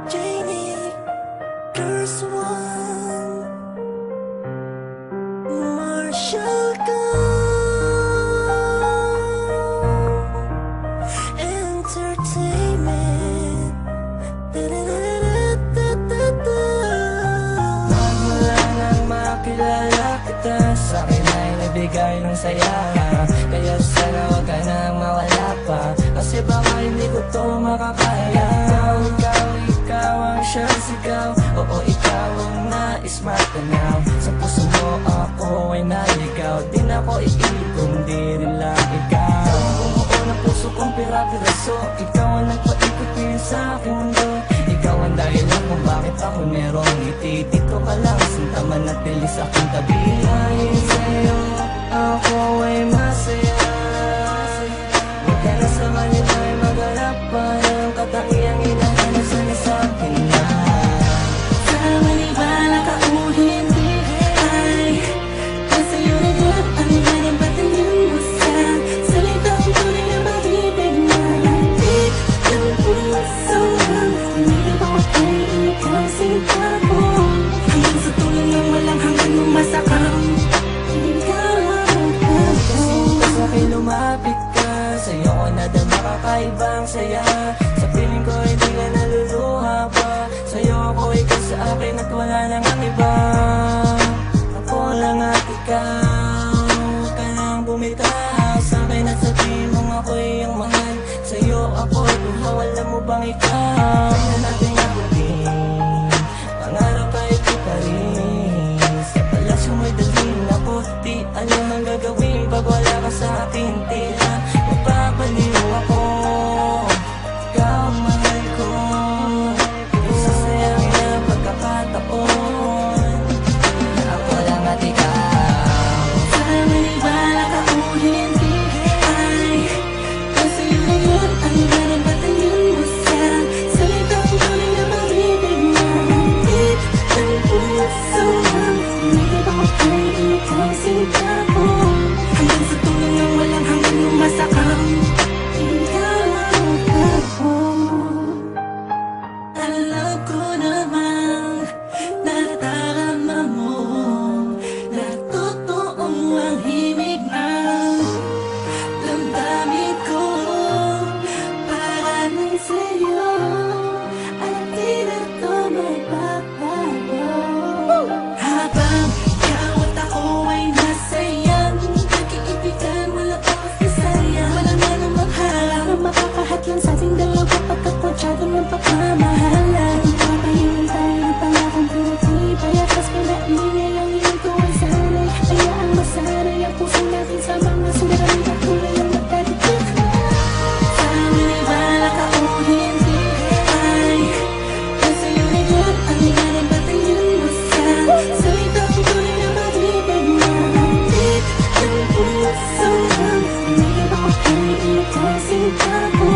Janie, Curse One, Marshall Entertainment. Magmula nang makilala kita, sa'kin ay nabigay ng saya. Kaya sana wag ka nang mawala pa, kasi baka hindi ko to makakaya. Ikaw ang siyang sigaw. Oo, ikaw ang nais matanaw. Sa puso mo ako ay naligaw. Di na ko iipon, di rin lang ikaw. Bumuo ng puso kong pira-piraso. Ikaw ang nagpaikot-pin sa aking mundo. Ikaw ang dahilan kung bakit ako merong ngiti. Dito ka lang, sinta manatili sa aking tabi. Dahil sa'yo, ako ay masaya. Huwag ka na sa kanila ay maghanap pa ng katangiang hinahanap sana sa akin na. Sa maniwala ka o hindi ay nasa iyo na yan ang ibalang batalyon mo sa salitang tunay na mabibig na hantid ng puso. Hindi ba okay ikaw sinta ko hanggang sa tulong ng walang hanggang umasakang ikaw ang ako. Kasi akin lumapit ka, sa'yo ko nadama kakaibang saya. Sa piling ko hindi ka naluluha pa, sa'yo ako ikaw sa akin at wala nang ang iba. Ako lang at ikaw, huwag ka nang bumitaw sa'kin at sabihin mong ako'y iyong mahal. Sa'yo ako luhaw, alam mo bang ikaw na nating abutin, pangarap ay ito pa rin. Sa palasyo mo'y dalhin ako, di alam ang gagawin pag wala ka sa akin. Tila mapapaliw ako, ikaw ang mahal ko. Sasayang na pagkakataon na ako lang at ikaw. Sa maniwala ka o hindi ay nasa iyo na yan ang ibalang batalyon mo sa salitang tunay na mabibig na hantid ng puso. Hindi ba okay ikaw sinta ko hanggang sa tulong ng walang hanggang umasakang ikaw ang ako. Alam ko namang nadarama mo na totoong ang himig ng damdamin ko para nang sa'yo at di na to magbabago. Habang ikaw at ako ay nasayan, nag-iibigan, wala oras na sayang. Walang anong maghalang na makakahatlan sa ating dalawa pagkakwadrado ng pagmamahalan. Papahingin tayo ng pangakong pinatibay at mas pinaingay lang yun ko ay sanay. Hayaang masanay ang puso natin sa mga suliranin at tulay ang magdadikit. Sa maniwala ka o hindi ay nasa iyo na yan ang ibalang batalyon mo sa salitang tunay na mabibig na hantid ng puso. Hindi ba okay ikaw sinta ko